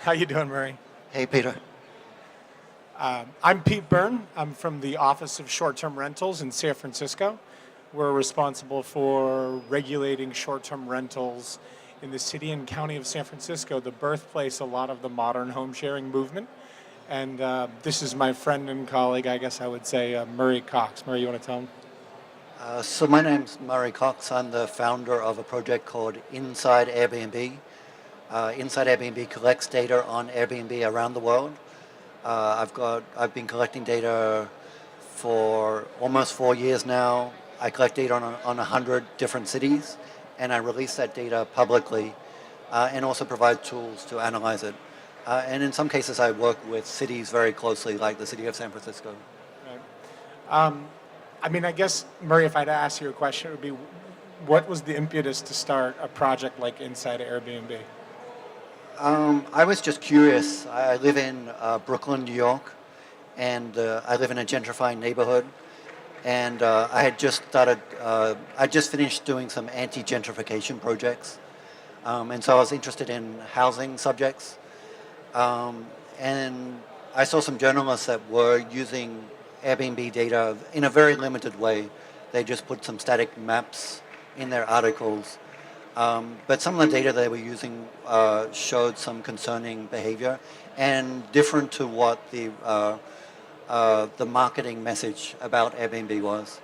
How you doing, Murray? Hey, Peter. I'm Pete Byrne. I'm from the Office of Short-Term Rentals in San Francisco. We're responsible for regulating short-term rentals in the city and county of San Francisco, the birthplace of a lot of the modern home sharing movement. And this is my friend and colleague, I guess I would say, Murray Cox. Murray, you want to tell him? So my name's Murray Cox. I'm the founder of a project called Inside Airbnb. Inside Airbnb collects data on Airbnb around the world. I've been collecting data for almost 4 years now. I collect data on 100 different cities, and I release that data publicly, and also provide tools to analyze it. And in some cases, I work with cities very closely, like the city of San Francisco. Right. I guess, Murray, if I'd ask you a question, it would be, what was the impetus to start a project like Inside Airbnb? I was just curious. I live in Brooklyn, New York, and I live in a gentrifying neighborhood. And I just finished doing some anti-gentrification projects. And so I was interested in housing subjects. And I saw some journalists that were using Airbnb data in a very limited way. They just put some static maps in their articles. But some of the data they were using showed some concerning behavior and different to what the marketing message about Airbnb was.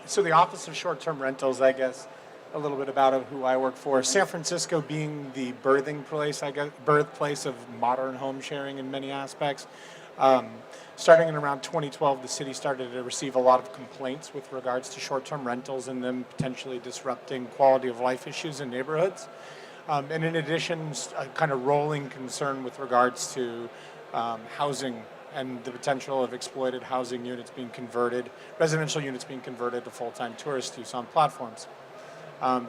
So the Office of Short-Term Rentals, I guess, a little bit about who I work for. San Francisco being the birthplace of modern home sharing in many aspects. Starting in around 2012, the city started to receive a lot of complaints with regards to short-term rentals and them potentially disrupting quality of life issues in neighborhoods. And in addition, a kind of rolling concern with regards to housing and the potential of exploited housing units being converted, residential units being converted to full-time tourist use on platforms.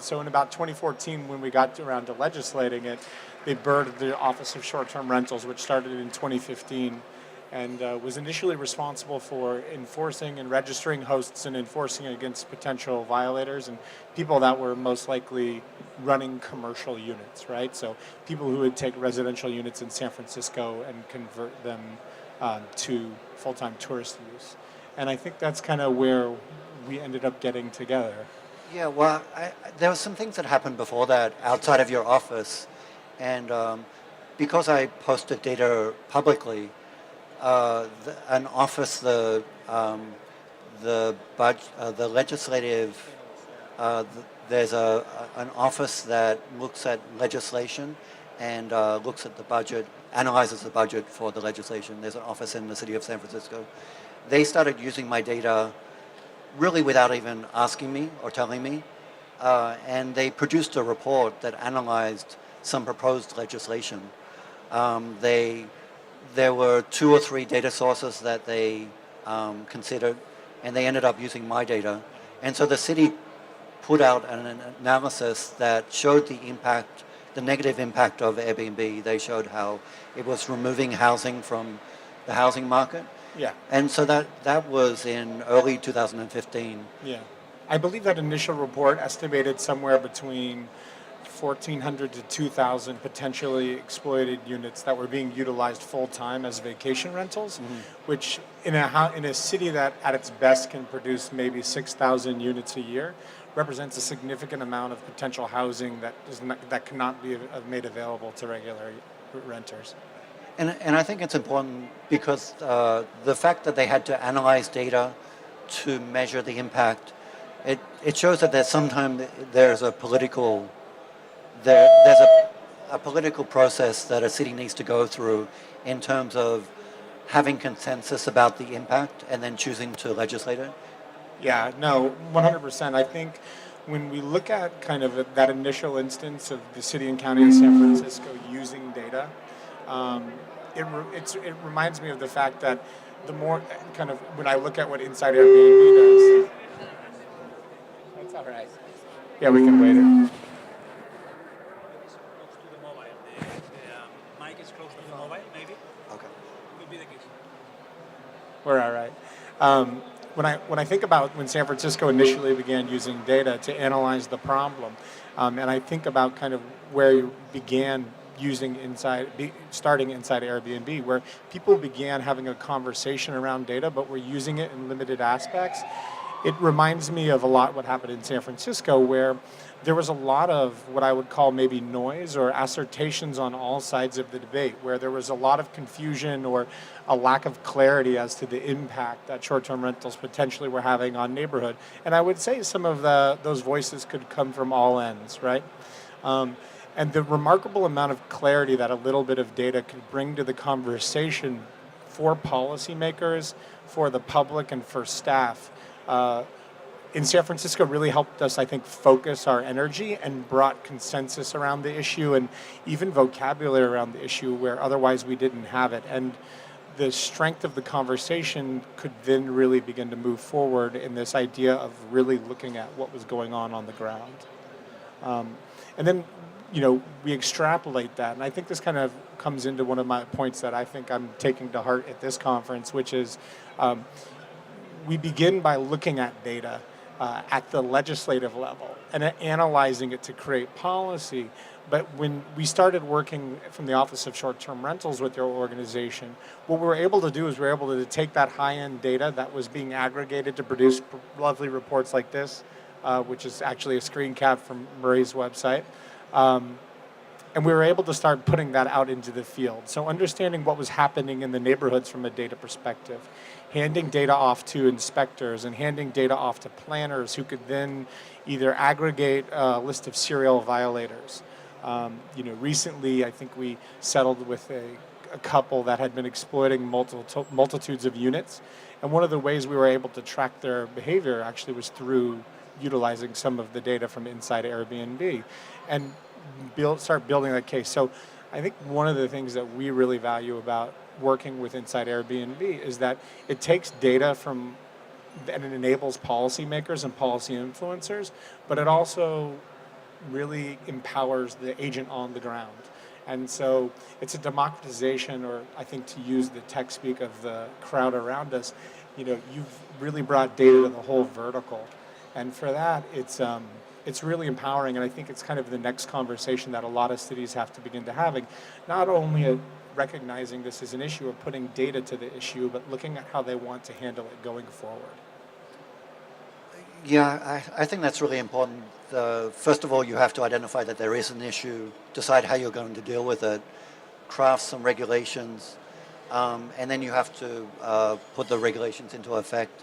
So in about 2014, when we got around to legislating it, they birthed the Office of Short-Term Rentals, which started in 2015, and was initially responsible for enforcing and registering hosts and enforcing against potential violators and people that were most likely running commercial units, right? So people who would take residential units in San Francisco and convert them to full-time tourist use. And I think that's kind of where we ended up getting together. Yeah, well, there were some things that happened before that outside of your office, and because I posted data publicly, an office, the legislative, there's an office that looks at legislation and looks at the budget, analyzes the budget for the legislation. There's an office in the city of San Francisco. They started using my data really without even asking me or telling me, and they produced a report that analyzed some proposed legislation. There were 2 or 3 data sources that they considered, and they ended up using my data. And so the city put out an analysis that showed the negative impact of Airbnb. They showed how it was removing housing from the housing market. Yeah. And so that was in early 2015. Yeah. I believe that initial report estimated somewhere between 1,400 to 2,000 potentially exploited units that were being utilized full-time as vacation rentals, which in a city that at its best can produce maybe 6,000 units a year, represents a significant amount of potential housing that cannot be made available to regular renters. And I think it's important because the fact that they had to analyze data to measure the impact, it shows that there's a political process that a city needs to go through in terms of having consensus about the impact and then choosing to legislate it. Yeah, no, 100%. I think when we look at kind of that initial instance of the city and county of San Francisco using data, it reminds me of the fact that the more kind of when I look at what Inside Airbnb does. That's all right. Yeah, we can wait it. We're all right. When I think about when San Francisco initially began using data to analyze the problem, and I think about kind of where you began starting Inside Airbnb, where people began having a conversation around data, but were using it in limited aspects. It reminds me of a lot what happened in San Francisco, where there was a lot of what I would call maybe noise or assertions on all sides of the debate, where there was a lot of confusion or a lack of clarity as to the impact that short-term rentals potentially were having on neighborhood. And I would say some of those voices could come from all ends, right? And the remarkable amount of clarity that a little bit of data could bring to the conversation for policymakers, for the public, and for staff in San Francisco really helped us, I think, focus our energy and brought consensus around the issue and even vocabulary around the issue where otherwise we didn't have it. And the strength of the conversation could then really begin to move forward in this idea of really looking at what was going on the ground. And then, we extrapolate that. And I think this kind of comes into one of my points that I think I'm taking to heart at this conference, which is we begin by looking at data at the legislative level and analyzing it to create policy. But when we started working from the Office of Short-Term Rentals with your organization, what we were able to do is we were able to take that high-end data that was being aggregated to produce lovely reports like this, which is actually a screen cap from Murray's website. And we were able to start putting that out into the field. So understanding what was happening in the neighborhoods from a data perspective, handing data off to inspectors and handing data off to planners who could then either aggregate a list of serial violators. Recently, I think we settled with a couple that had been exploiting multitudes of units. And one of the ways we were able to track their behavior actually was through utilizing some of the data from Inside Airbnb and start building that case. So I think one of the things that we really value about working with Inside Airbnb is that it takes data and it enables policymakers and policy influencers, but it also really empowers the agent on the ground. And so it's a democratization, or I think to use the tech speak of the crowd around us, you've really brought data to the whole vertical. And for that, it's really empowering, and I think it's kind of the next conversation that a lot of cities have to begin to having, not only recognizing this as an issue or putting data to the issue, but looking at how they want to handle it going forward. Yeah, I think that's really important. First of all, you have to identify that there is an issue, decide how you're going to deal with it, craft some regulations, and then you have to put the regulations into effect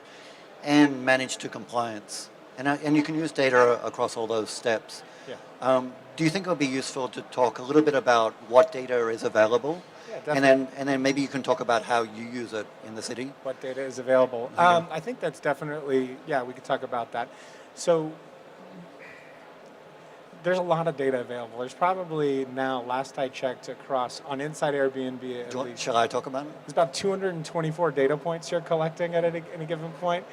and manage to compliance. And you can use data across all those steps. Yeah. Do you think it would be useful to talk a little bit about what data is available? Yeah, definitely. And then maybe you can talk about how you use it in the city? What data is available? Yeah. I think that's definitely, we could talk about that. So there's a lot of data available. There's probably now, last I checked, on Inside Airbnb at least. Shall I talk about it? There's about 224 data points you're collecting at any given point.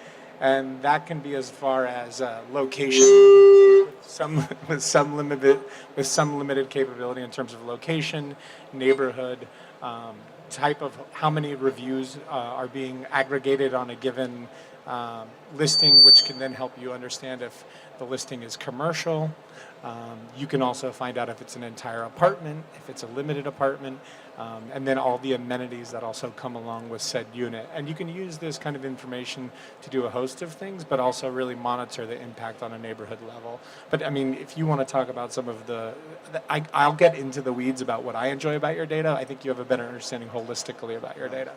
And that can be as far as location, with some limited capability in terms of location, neighborhood, type of how many reviews are being aggregated on a given listing, which can then help you understand if the listing is commercial. You can also find out if it's an entire apartment, if it's a limited apartment, and then all the amenities that also come along with said unit. And you can use this kind of information to do a host of things, but also really monitor the impact on a neighborhood level. But I mean, if you want to talk about some of I'll get into the weeds about what I enjoy about your data. I think you have a better understanding holistically about your data.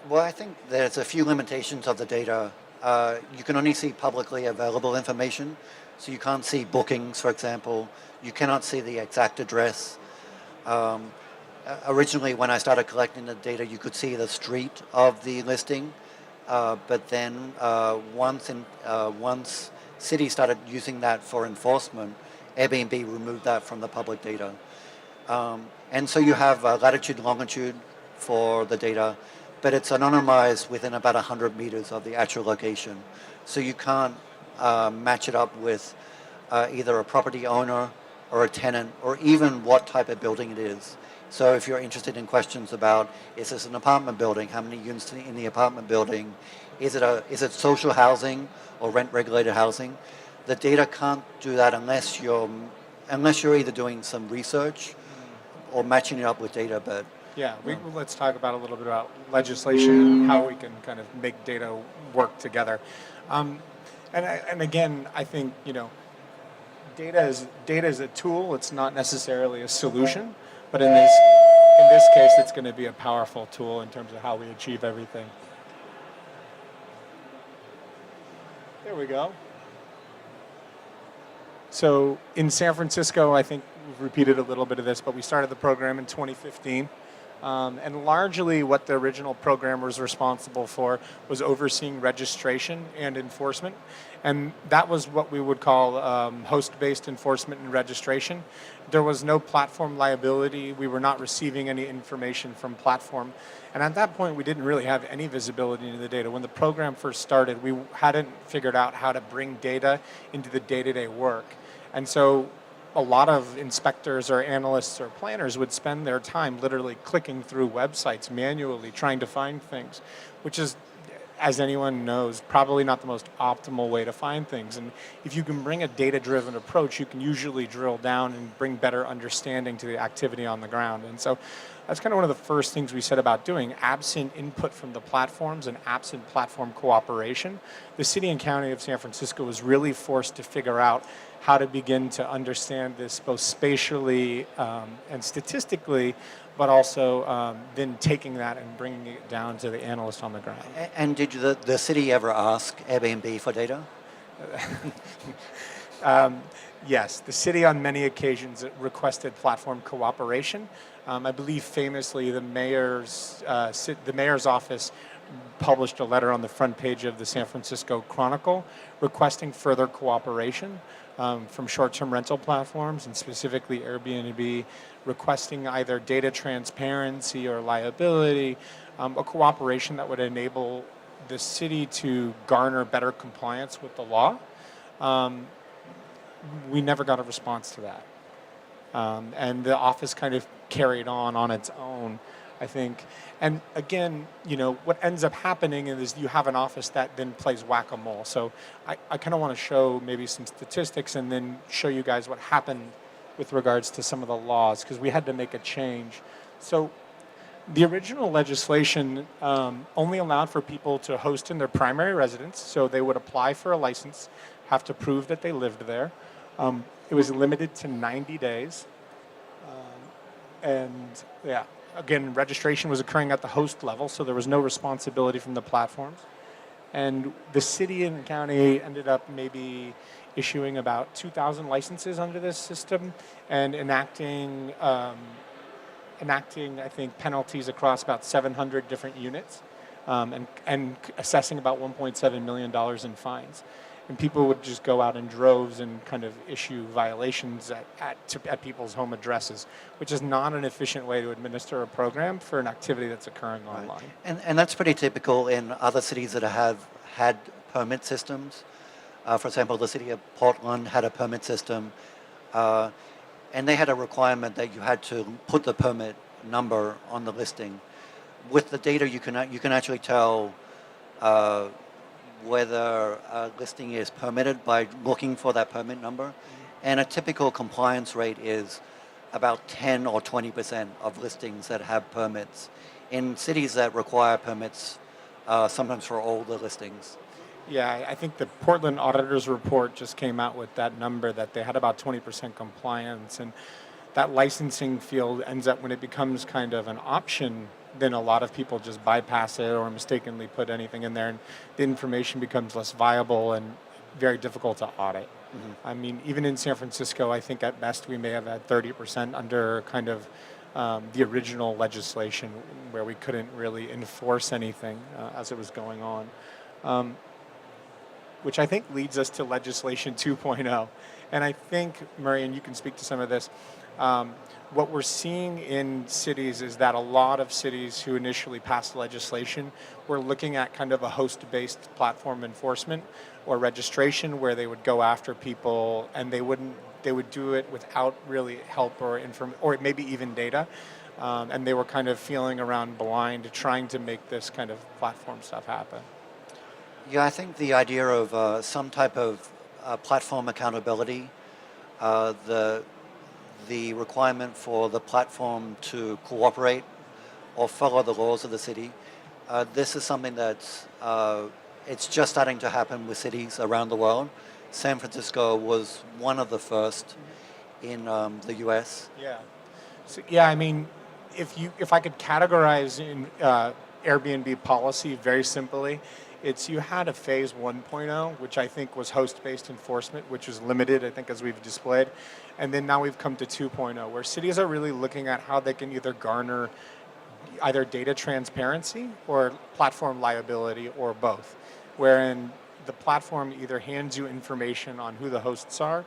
Well, I think there's a few limitations of the data. You can only see publicly available information. So you can't see bookings, for example. You cannot see the exact address. Originally, when I started collecting the data, you could see the street of the listing. But then once cities started using that for enforcement, Airbnb removed that from the public data. And so you have latitude, longitude for the data, but it's anonymized within about 100 meters of the actual location. So you can't match it up with either a property owner or a tenant, or even what type of building it is. So if you're interested in questions about, is this an apartment building? How many units in the apartment building? Is it social housing or rent-regulated housing? The data can't do that unless you're either doing some research or matching it up with data, but Yeah, let's talk about a little bit about legislation and how we can kind of make data work together. Um, and again, I think data is a tool. It's not necessarily a solution, but in this case, it's going to be a powerful tool in terms of how we achieve everything. There we go. So in San Francisco, I think we've repeated a little bit of this, but we started the program in 2015. And largely what the original program was responsible for was overseeing registration and enforcement. And that was what we would call host-based enforcement and registration. There was no platform liability. We were not receiving any information from platform. And at that point, we didn't really have any visibility into the data. When the program first started, we hadn't figured out how to bring data into the day-to-day work. And so a lot of inspectors or analysts or planners would spend their time literally clicking through websites manually trying to find things, which is, as anyone knows, probably not the most optimal way to find things. And if you can bring a data-driven approach, you can usually drill down and bring better understanding to the activity on the ground. And so that's kind of one of the first things we set about doing. Absent input from the platforms and absent platform cooperation, the city and county of San Francisco was really forced to figure out how to begin to understand this both spatially and statistically, but also then taking that and bringing it down to the analyst on the ground. And did the city ever ask Airbnb for data? Yes, the city on many occasions requested platform cooperation. I believe famously the mayor's office published a letter on the front page of the San Francisco Chronicle requesting further cooperation from short-term rental platforms, and specifically Airbnb, requesting either data transparency or liability, a cooperation that would enable the city to garner better compliance with the law. We never got a response to that. And the office kind of carried on its own, I think. And again, what ends up happening is you have an office that then plays whack-a-mole. So I kind of want to show maybe some statistics and then show you guys what happened with regards to some of the laws, because we had to make a change. So the original legislation only allowed for people to host in their primary residence. So they would apply for a license, have to prove that they lived there. It was limited to 90 days. Again, registration was occurring at the host level, so there was no responsibility from the platforms. And the city and county ended up maybe issuing about 2,000 licenses under this system and enacting, I think, penalties across about 700 different units and assessing about $1.7 million in fines. And people would just go out in droves and kind of issue violations at people's home addresses, which is not an efficient way to administer a program for an activity that's occurring online. And that's pretty typical in other cities that have had permit systems. For example, the city of Portland had a permit system, and they had a requirement that you had to put the permit number on the listing. With the data, you can actually tell whether a listing is permitted by looking for that permit number. And a typical compliance rate is about 10 or 20% of listings that have permits. In cities that require permits, sometimes for all the listings. Yeah, I think the Portland Auditor's Report just came out with that number, that they had about 20% compliance. And that licensing field ends up, when it becomes kind of an option, then a lot of people just bypass it or mistakenly put anything in there, and the information becomes less viable and very difficult to audit. Mm-hmm. I mean, even in San Francisco, I think at best we may have had 30% under kind of the original legislation, where we couldn't really enforce anything as it was going on, which I think leads us to legislation 2.0. And I think, Murray, and you can speak to some of this, what we're seeing in cities is that a lot of cities who initially passed legislation were looking at kind of a host-based platform enforcement or registration, where they would go after people and they would do it without really help or or maybe even data. And they were kind of feeling around blind, trying to make this kind of platform stuff happen. Yeah, I think the idea of some type of platform accountability, the requirement for the platform to cooperate or follow the laws of the city. This is something that's it's just starting to happen with cities around the world. San Francisco was one of the first in the U.S. Yeah. So, yeah, I mean, if I could categorize in Airbnb policy very simply, it's you had a phase 1.0, which I think was host-based enforcement, which was limited, I think, as we've displayed. And then now we've come to 2.0, where cities are really looking at how they can either garner either data transparency or platform liability or both, wherein the platform either hands you information on who the hosts are,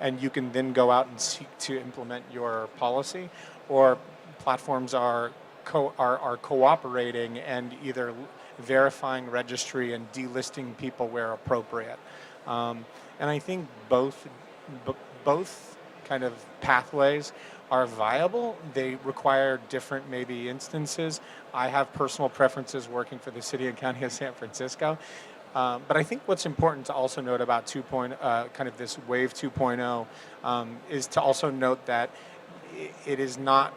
and you can then go out and seek to implement your policy, or platforms are cooperating and either verifying registry and delisting people where appropriate. And I think both kind of pathways are viable. They require different maybe instances. I have personal preferences working for the city and county of San Francisco. But I think what's important to also note about kind of this wave 2.0 is to also note that it is not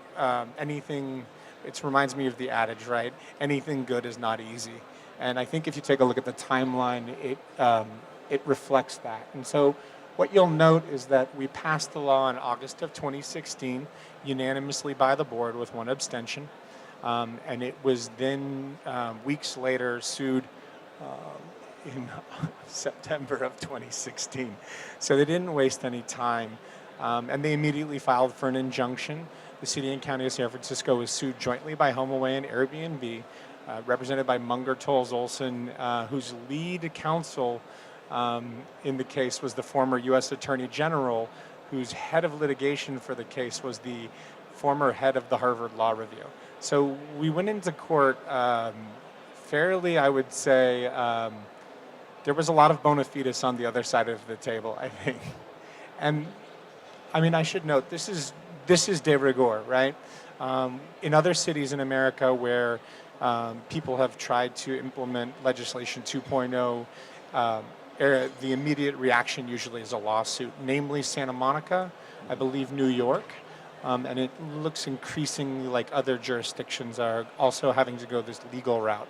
anything. It reminds me of the adage, right? Anything good is not easy. And I think if you take a look at the timeline, it reflects that. And so what you'll note is that we passed the law in August of 2016, unanimously by the board with one abstention. And it was then weeks later sued in September of 2016. So they didn't waste any time. And they immediately filed for an injunction. The city and county of San Francisco was sued jointly by HomeAway and Airbnb, represented by Munger Tolles Olson, whose lead counsel in the case was the former U.S. Attorney General, whose head of litigation for the case was the former head of the Harvard Law Review. So we went into court fairly, I would say, there was a lot of bona fides on the other side of the table, I think. And I mean, I should note, this is de rigueur, right? In other cities in America where people have tried to implement legislation 2.0, the immediate reaction usually is a lawsuit, namely Santa Monica, I believe New York, and it looks increasingly like other jurisdictions are also having to go this legal route.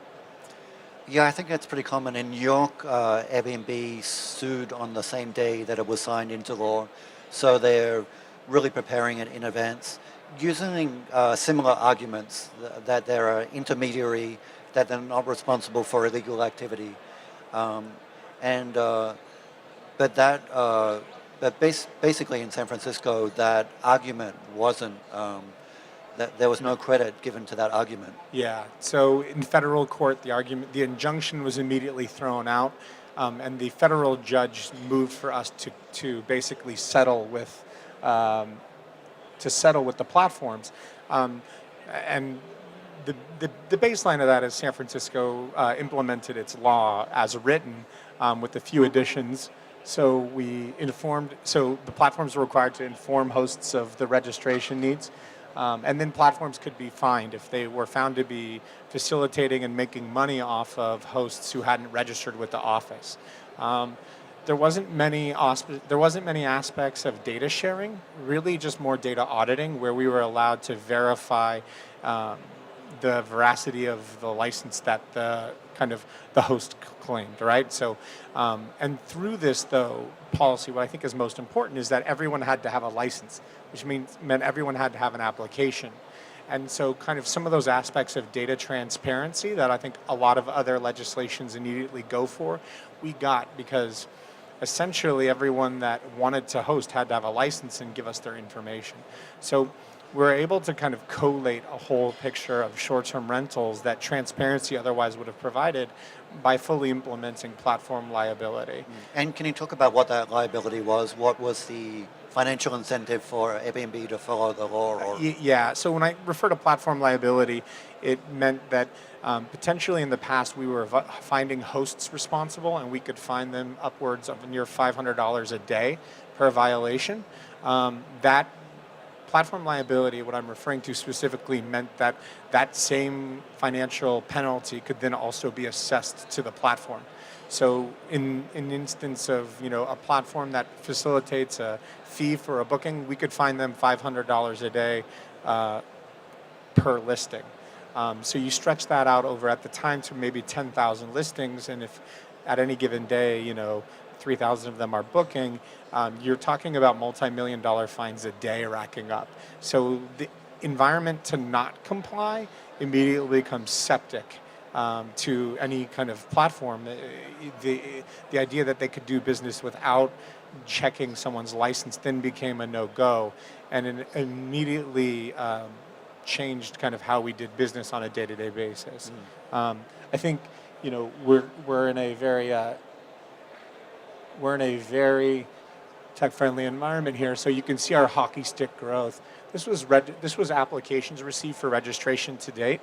Yeah, I think that's pretty common. In New York, Airbnb sued on the same day that it was signed into law, so they're really preparing it in advance, using similar arguments that they're an intermediary, that they're not responsible for illegal activity. Basically in San Francisco, that argument wasn't, that there was no credit given to that argument. Yeah, so in federal court, the injunction was immediately thrown out, and the federal judge moved for us to basically settle with the platforms. And the baseline of that is San Francisco implemented its law as written with a few additions. So the platforms were required to inform hosts of the registration needs. And then platforms could be fined if they were found to be facilitating and making money off of hosts who hadn't registered with the office. There wasn't many aspects of data sharing, really just more data auditing, where we were allowed to verify the veracity of the license that the host claimed, right? So, and through this though policy, what I think is most important is that everyone had to have a license, which meant everyone had to have an application. And so kind of some of those aspects of data transparency that I think a lot of other legislations immediately go for, we got because essentially everyone that wanted to host had to have a license and give us their information. So we're able to kind of collate a whole picture of short-term rentals that transparency otherwise would have provided by fully implementing platform liability. And can you talk about what that liability was? What was the financial incentive for Airbnb to follow the law? Or? Yeah, so when I refer to platform liability, it meant that potentially in the past we were finding hosts responsible, and we could fine them upwards of near $500 a day per violation. That platform liability, what I'm referring to specifically, meant that that same financial penalty could then also be assessed to the platform. So in an instance of a platform that facilitates a fee for a booking, we could find them $500 a day uh, per listing. So you stretch that out over at the time to maybe 10,000 listings, and if at any given day, 3,000 of them are booking, you're talking about multi-million dollar fines a day racking up. So the environment to not comply immediately becomes septic to any kind of platform. The, the idea that they could do business without checking someone's license then became a no-go, and it immediately changed kind of how we did business on a day-to-day basis. I think we're in a very tech-friendly environment here, so you can see our hockey stick growth. This was applications received for registration to date,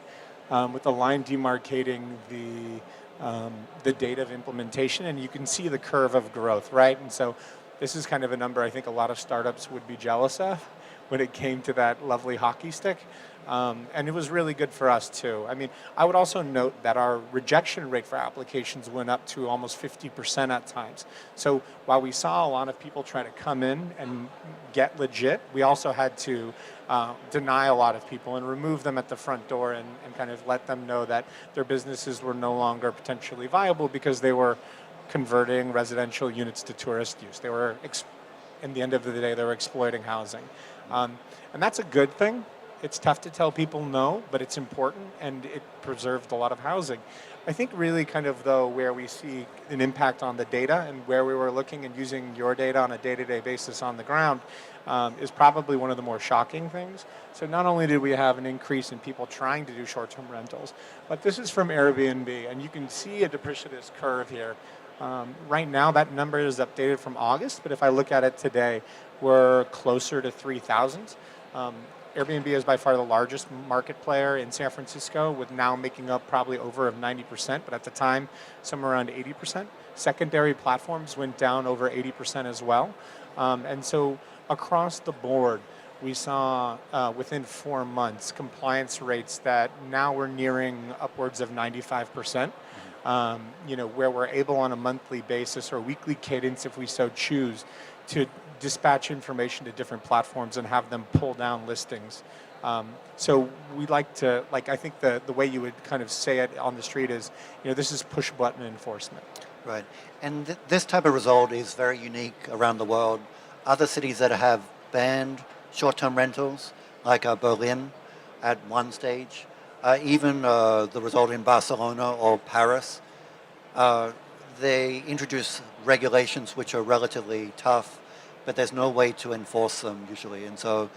with the line demarcating the date of implementation, and you can see the curve of growth, right? And so this is kind of a number I think a lot of startups would be jealous of when it came to that lovely hockey stick. And it was really good for us too. I mean, I would also note that our rejection rate for applications went up to almost 50% at times. So while we saw a lot of people try to come in and get legit, we also had to deny a lot of people and remove them at the front door and kind of let them know that their businesses were no longer potentially viable because they were converting residential units to tourist use. They were, in the end of the day, they were exploiting housing. And that's a good thing. It's tough to tell people no, but it's important, and it preserved a lot of housing. I think really kind of, though, where we see an impact on the data and where we were looking and using your data on a day-to-day basis on the ground is probably one of the more shocking things. So not only did we have an increase in people trying to do short-term rentals, but this is from Airbnb, and you can see a depreciative curve here. Right now, that number is updated from August, but if I look at it today, we're closer to 3,000. Airbnb is by far the largest market player in San Francisco, with now making up probably over 90%, but at the time, somewhere around 80%. Secondary platforms went down over 80% as well. And so across the board, we saw within 4 months compliance rates that now we're nearing upwards of 95%. Where we're able on a monthly basis or weekly cadence, if we so choose, to dispatch information to different platforms and have them pull down listings. So we like to, I think the way you would kind of say it on the street is, this is push button enforcement. Right. And this type of result is very unique around the world. Other cities that have banned short-term rentals, like Berlin at one stage, even the result in Barcelona or Paris, they introduce regulations which are relatively tough, but there's no way to enforce them usually. And so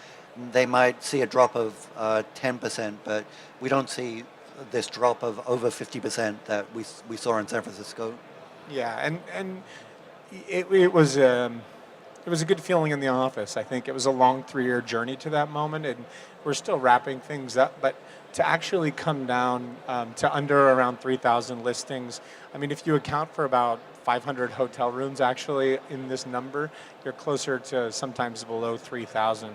they might see a drop of 10%, but we don't see this drop of over 50% that we saw in San Francisco. Yeah, and it was a good feeling in the office. I think it was a long 3-year journey to that moment, and we're still wrapping things up. But to actually come down to under around 3,000 listings, I mean, if you account for about 500 hotel rooms actually in this number, you're closer to sometimes below 3,000.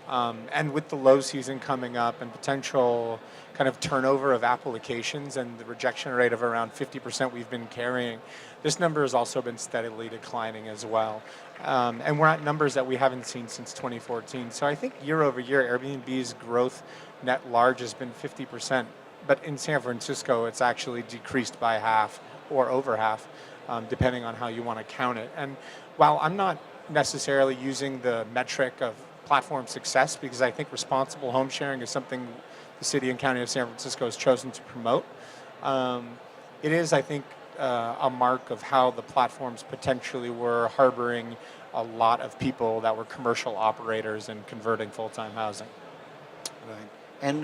And with the low season coming up and potential kind of turnover of applications and the rejection rate of around 50% we've been carrying, this number has also been steadily declining as well. And we're at numbers that we haven't seen since 2014. So I think year over year, Airbnb's growth net large has been 50%. But in San Francisco, it's actually decreased by half or over half, depending on how you want to count it. And while I'm not necessarily using the metric of platform success, because I think responsible home sharing is something the city and county of San Francisco has chosen to promote, it is, I think, a mark of how the platforms potentially were harboring a lot of people that were commercial operators and converting full-time housing. Right. And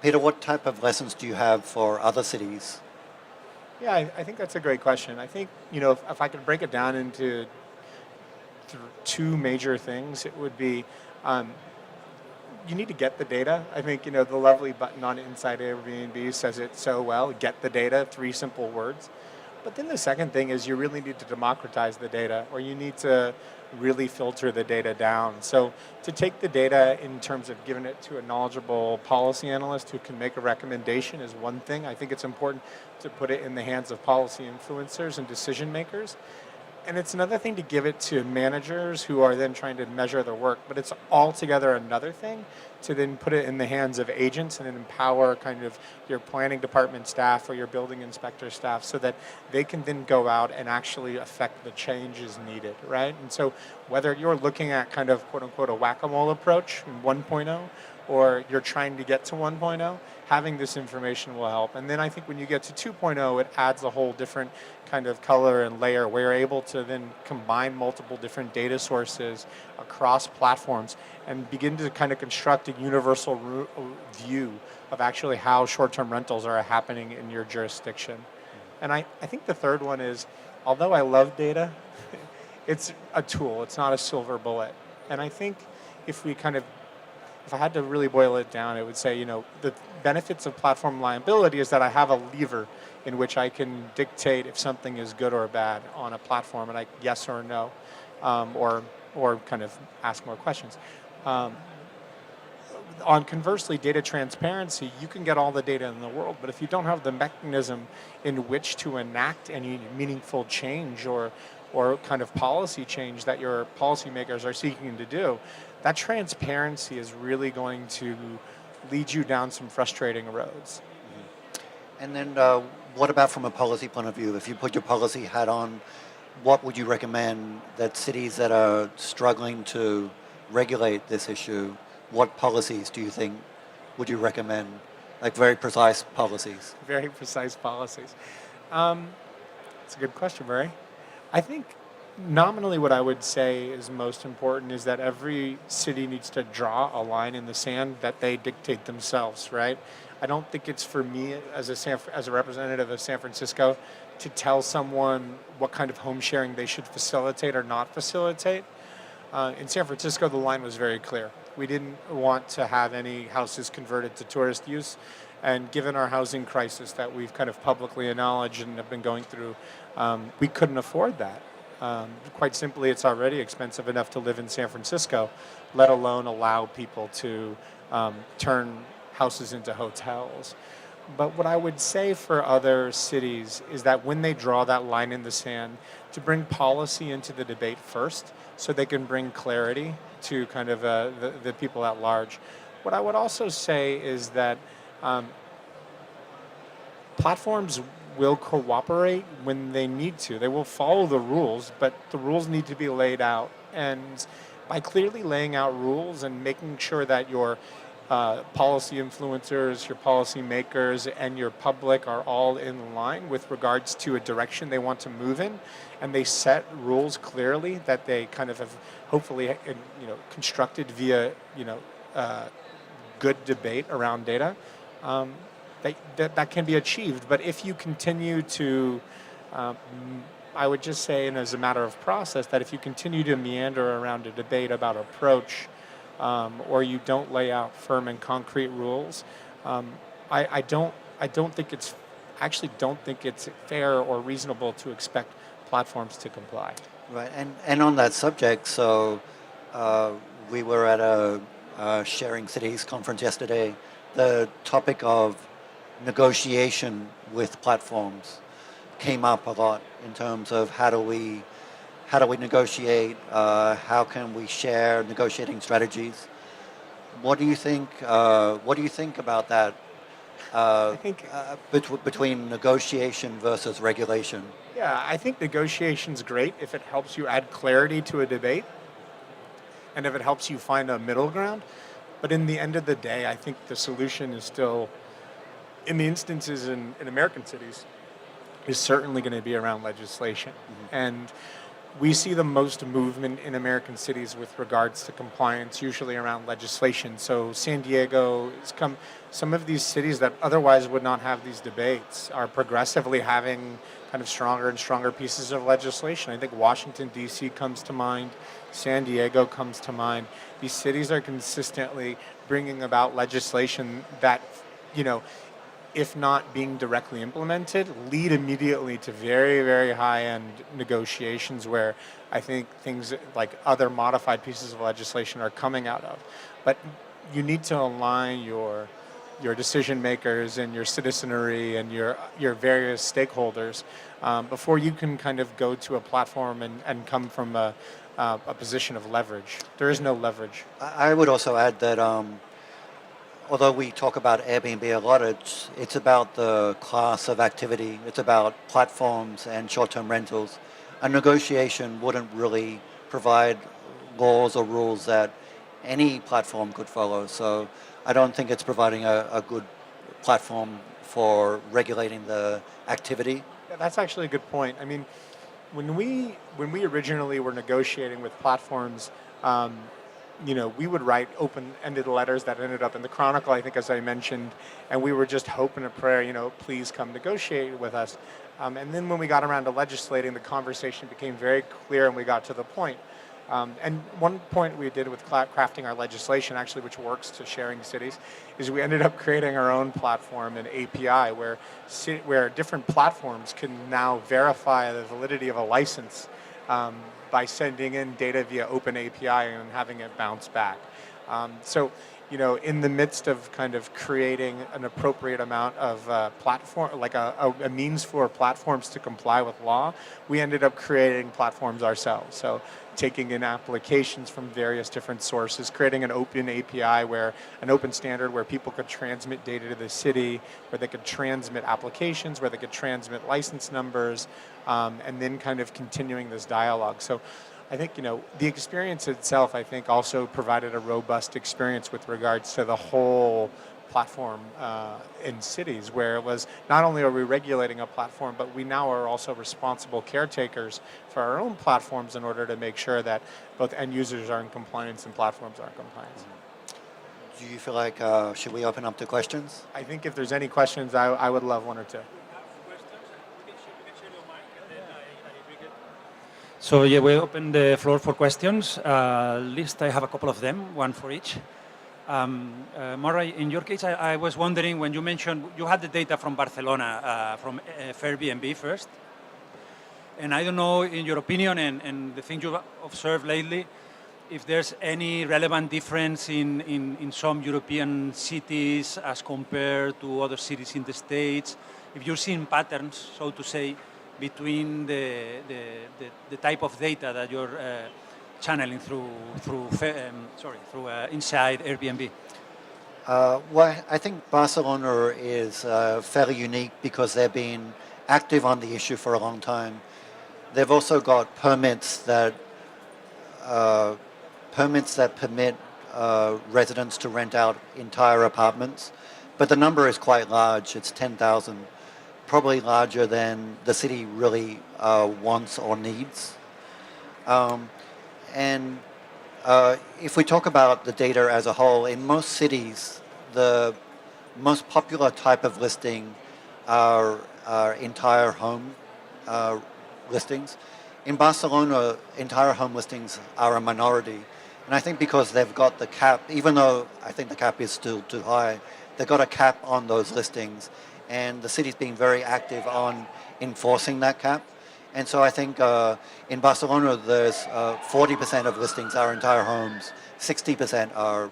Peter, what type of lessons do you have for other cities? Yeah, I think that's a great question. I think, if I could break it down into two major things, it would be you need to get the data. I think, the lovely button on Inside Airbnb says it so well, get the data, 3 simple words. But then the second thing is you really need to democratize the data, or you need to really filter the data down. So to take the data in terms of giving it to a knowledgeable policy analyst who can make a recommendation is one thing. I think it's important to put it in the hands of policy influencers and decision makers. And it's another thing to give it to managers who are then trying to measure their work, but it's altogether another thing to then put it in the hands of agents and then empower kind of your planning department staff or your building inspector staff so that they can then go out and actually affect the changes needed, right? And so whether you're looking at kind of quote unquote a whack-a-mole approach in 1.0 or you're trying to get to 1.0, having this information will help. And then I think when you get to 2.0, it adds a whole different kind of color and layer where you're able to then combine multiple different data sources across platforms and begin to kind of construct a universal view of actually how short-term rentals are happening in your jurisdiction. And I think the third one is, although I love data, it's a tool, it's not a silver bullet. And I think if I had to really boil it down, it would say, the benefits of platform liability is that I have a lever in which I can dictate if something is good or bad on a platform, and yes or no, or kind of ask more questions. On conversely, data transparency, you can get all the data in the world, but if you don't have the mechanism in which to enact any meaningful change or kind of policy change that your policymakers are seeking to do, that transparency is really going to lead you down some frustrating roads. And then what about from a policy point of view? If you put your policy hat on, what would you recommend that cities that are struggling to regulate this issue, what policies do you think would you recommend? Like very precise policies. Very precise policies. It's a good question, Bryne. I think nominally what I would say is most important is that every city needs to draw a line in the sand that they dictate themselves, right? I don't think it's for me as a representative of San Francisco to tell someone what kind of home sharing they should facilitate or not facilitate. In San Francisco, the line was very clear. We didn't want to have any houses converted to tourist use. And given our housing crisis that we've kind of publicly acknowledged and have been going through, we couldn't afford that. Quite simply, it's already expensive enough to live in San Francisco, let alone allow people to turn houses into hotels. But what I would say for other cities is that when they draw that line in the sand, to bring policy into the debate first so they can bring clarity to kind of the people at large. What I would also say is that platforms will cooperate when they need to. They will follow the rules, but the rules need to be laid out. And by clearly laying out rules and making sure that your policy influencers, your policy makers, and your public are all in line with regards to a direction they want to move in, and they set rules clearly that they kind of have hopefully constructed via good debate around data, that can be achieved. But if you continue to, I would just say, and as a matter of process, that if you continue to meander around a debate about approach, or you don't lay out firm and concrete rules, I don't think it's fair or reasonable to expect platforms to comply. Right, and on that subject, so we were at a Sharing Cities conference yesterday. The topic of negotiation with platforms came up a lot in terms of how do we negotiate, how can we share negotiating strategies. What do you think about that? I think between negotiation versus regulation. Yeah, I think negotiation's great if it helps you add clarity to a debate and if it helps you find a middle ground. But in the end of the day, I think the solution is still, in the instances in American cities, is certainly going to be around legislation. Mm-hmm. And we see the most movement in American cities with regards to compliance, usually around legislation. So San Diego some of these cities that otherwise would not have these debates are progressively having kind of stronger and stronger pieces of legislation. I think Washington, D.C. comes to mind. San Diego comes to mind. These cities are consistently bringing about legislation that, if not being directly implemented, lead immediately to very, very high-end negotiations where I think things like other modified pieces of legislation are coming out of. But you need to align your decision makers and your citizenry and your various stakeholders before you can kind of go to a platform and come from a position of leverage. There is no leverage. I would also add that although we talk about Airbnb a lot, it's about the class of activity. It's about platforms and short-term rentals. A negotiation wouldn't really provide laws or rules that any platform could follow. So I don't think it's providing a good platform for regulating the activity. Yeah, that's actually a good point. I mean, when we originally were negotiating with platforms, we would write open-ended letters that ended up in the Chronicle, I think, as I mentioned, and we were just hoping a prayer, please come negotiate with us. And then when we got around to legislating, the conversation became very clear and we got to the point. And one point we did with crafting our legislation, actually, which works to sharing cities, is we ended up creating our own platform, an API, where different platforms can now verify the validity of a license by sending in data via open API and having it bounce back. So, in the midst of kind of creating an appropriate amount of platform, like a means for platforms to comply with law, we ended up creating platforms ourselves. So taking in applications from various different sources, creating an open API an open standard where people could transmit data to the city, where they could transmit applications, where they could transmit license numbers, and then kind of continuing this dialogue. So I think, the experience itself, I think, also provided a robust experience with regards to the whole platform in cities, where it was not only are we regulating a platform, but we now are also responsible caretakers for our own platforms in order to make sure that both end users are in compliance and platforms are in compliance. Do you feel like, should we open up to questions? I think if there's any questions, I would love one or two. So yeah, we open the floor for questions. At least I have a couple of them, one for each. Murray, in your case, I was wondering, when you mentioned you had the data from Barcelona, from Airbnb first, and I don't know, in your opinion and the things you've observed lately, if there's any relevant difference in some European cities as compared to other cities in the States, if you're seeing patterns, so to say, between the type of data that you're channeling through Inside Airbnb. Well, I think Barcelona is fairly unique because they've been active on the issue for a long time. They've also got permits that permit residents to rent out entire apartments, but the number is quite large. It's 10,000. Probably larger than the city really wants or needs. And if we talk about the data as a whole, in most cities, the most popular type of listing are entire home listings. In Barcelona, entire home listings are a minority. And I think because they've got the cap, even though I think the cap is still too high, they've got a cap on those listings. And the city's been very active on enforcing that cap. And so I think in Barcelona, there's 40% of listings are entire homes, 60% are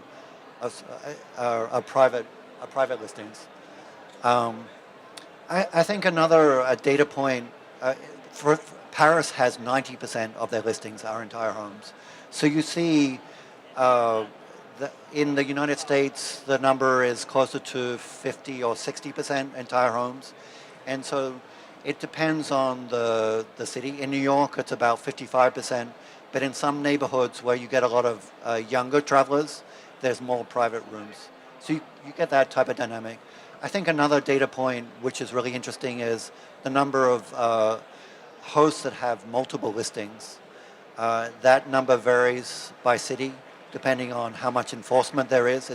private listings. I think another data point, for Paris has 90% of their listings are entire homes. So you see in the United States, the number is closer to 50 or 60% entire homes. And so it depends on the city. In New York, it's about 55%. But in some neighborhoods where you get a lot of younger travelers, there's more private rooms. So you get that type of dynamic. I think another data point, which is really interesting, is the number of hosts that have multiple listings. That number varies by city, depending on how much enforcement there is.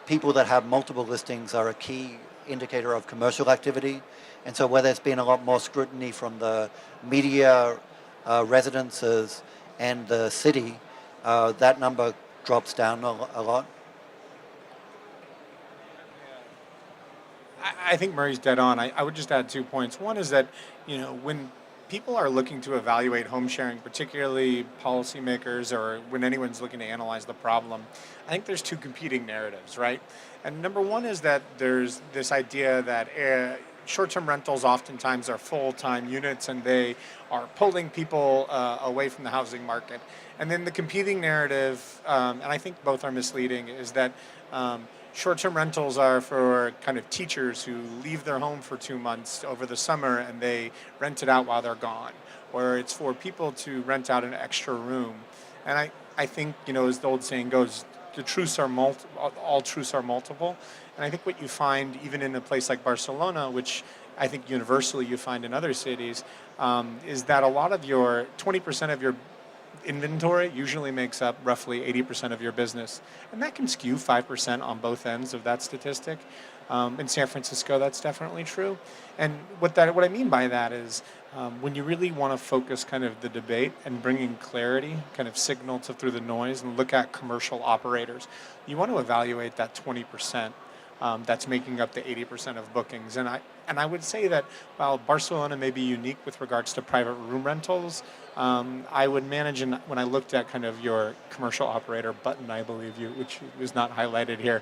People that have multiple listings are a key indicator of commercial activity. And so where there's been a lot more scrutiny from the media, residences, and the city, that number drops down a lot. I think Murray's dead on. I would just add 2 points. One is that, when people are looking to evaluate home sharing, particularly policymakers or when anyone's looking to analyze the problem, I think there's two competing narratives, right? And number one is that there's this idea that short-term rentals oftentimes are full-time units and they are pulling people away from the housing market. And then the competing narrative, and I think both are misleading, is that short-term rentals are for kind of teachers who leave their home for 2 months over the summer and they rent it out while they're gone. Or it's for people to rent out an extra room. And I think, as the old saying goes, the truths are all truths are multiple. And I think what you find even in a place like Barcelona, which I think universally you find in other cities, is that a lot of 20% of your inventory usually makes up roughly 80% of your business. And that can skew 5% on both ends of that statistic. In San Francisco, that's definitely true. And what I mean by that is when you really want to focus kind of the debate and bringing clarity, kind of signal through the noise and look at commercial operators, you want to evaluate that 20%. That's making up the 80% of bookings. And I would say that while Barcelona may be unique with regards to private room rentals, I would manage, when I looked at kind of your commercial operator button, I believe which was not highlighted here,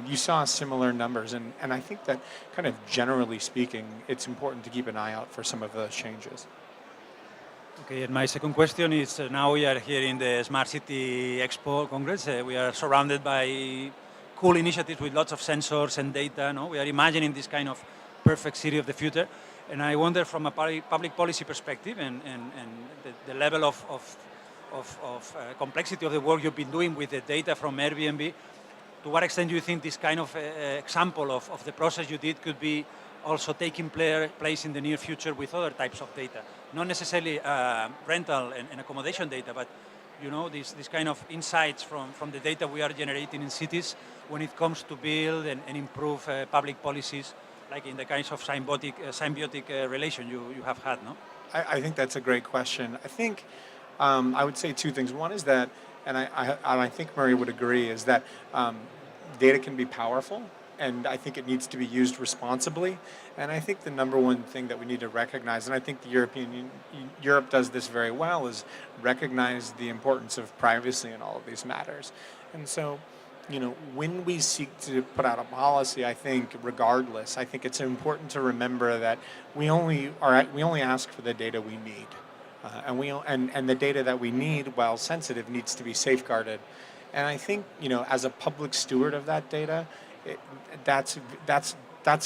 you saw similar numbers. And I think that kind of generally speaking, it's important to keep an eye out for some of those changes. Okay, and my second question is, now we are here in the Smart City Expo Congress. We are surrounded by cool initiatives with lots of sensors and data. No? We are imagining this kind of perfect city of the future. And I wonder from a public policy perspective and the level of complexity of the work you've been doing with the data from Airbnb, to what extent do you think this kind of example of the process you did could be also taking place in the near future with other types of data? Not necessarily rental and accommodation data, but these kind of insights from the data we are generating in cities when it comes to build and improve public policies, like in the kinds of symbiotic relation you have had, no? I think that's a great question. I think I would say two things. One is that, and I think Murray would agree, is that data can be powerful, and I think it needs to be used responsibly. And I think the number one thing that we need to recognize, and I think Europe does this very well, is recognize the importance of privacy in all of these matters. And so, when we seek to put out a policy, I think regardless, I think it's important to remember that we only ask for the data we need. And the data that we need, while sensitive, needs to be safeguarded. And I think, as a public steward of that data, that's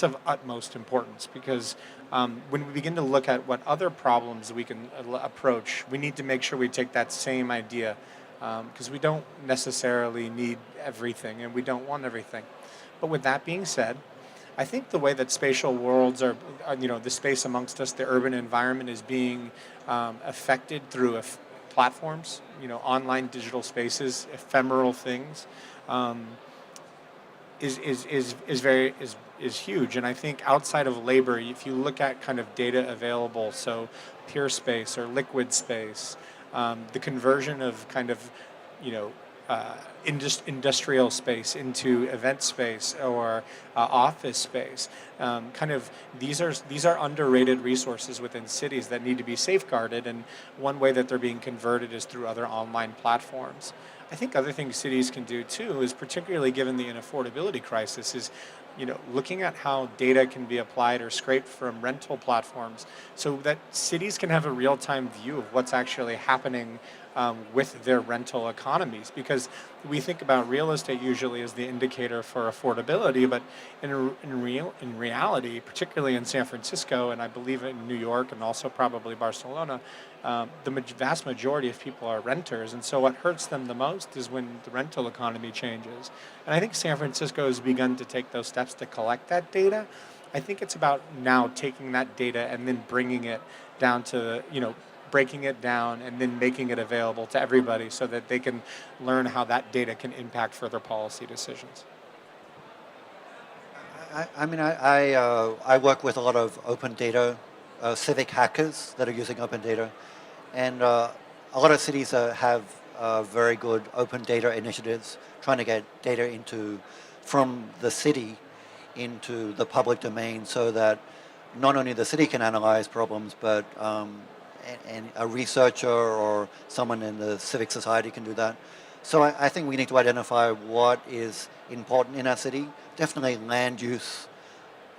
of utmost importance, because when we begin to look at what other problems we can approach, we need to make sure we take that same idea, because we don't necessarily need everything and we don't want everything. But with that being said, I think the way that spatial worlds are the space amongst us, the urban environment, is being affected through platforms, online digital spaces, ephemeral things, is huge. And I think outside of labor, if you look at kind of data available, so peer space or liquid space, the conversion of kind of industrial space into event space or office space, these are underrated resources within cities that need to be safeguarded. And one way that they're being converted is through other online platforms. I think other things cities can do too, is particularly given the unaffordability crisis, is looking at how data can be applied or scraped from rental platforms so that cities can have a real-time view of what's actually happening with their rental economies. Because we think about real estate usually as the indicator for affordability, but in reality, particularly in San Francisco, and I believe in New York and also probably Barcelona, the vast majority of people are renters. And so what hurts them the most is when the rental economy changes. And I think San Francisco has begun to take those steps to collect that data. I think it's about now taking that data and then bringing it down to, breaking it down and then making it available to everybody so that they can learn how that data can impact further policy decisions. I work with a lot of open data, civic hackers that are using open data. And a lot of cities have very good open data initiatives, trying to get data from the city into the public domain so that not only the city can analyze problems, but and a researcher or someone in the civic society can do that. So I think we need to identify what is important in our city. Definitely land use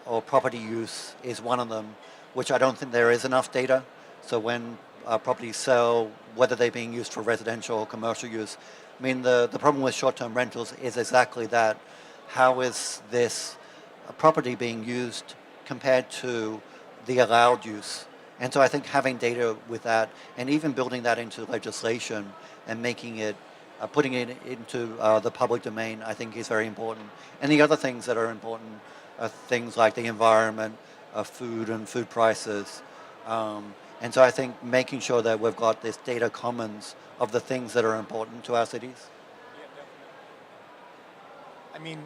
or property use is one of them, which I don't think there is enough data. So when properties sell, whether they're being used for residential or commercial use, I mean, the problem with short-term rentals is exactly that. How is this property being used compared to the allowed use? And so I think having data with that and even building that into legislation and making it, putting it into the public domain, I think is very important. And the other things that are important are things like the environment, food and food prices. And so I think making sure that we've got this data commons of the things that are important to our cities. I mean,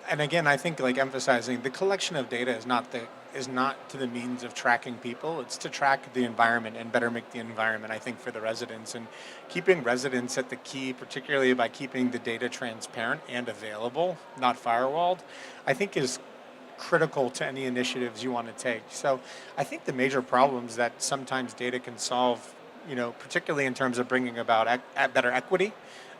and again, I think like emphasizing the collection of data is not to the means of tracking people. It's to track the environment and better make the environment, I think, for the residents. And keeping residents at the key, particularly by keeping the data transparent and available, not firewalled, I think is critical to any initiatives you want to take. So I think the major problems that sometimes data can solve, particularly in terms of bringing about better equity,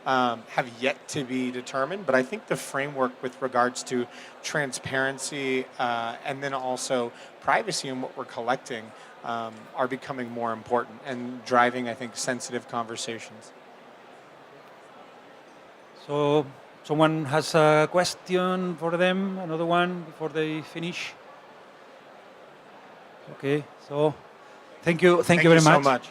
have yet to be determined. But I think the framework with regards to transparency and then also privacy in what we're collecting are becoming more important and driving, I think, sensitive conversations. So someone has a question for them, another one before they finish? Okay, so thank you very so much. much.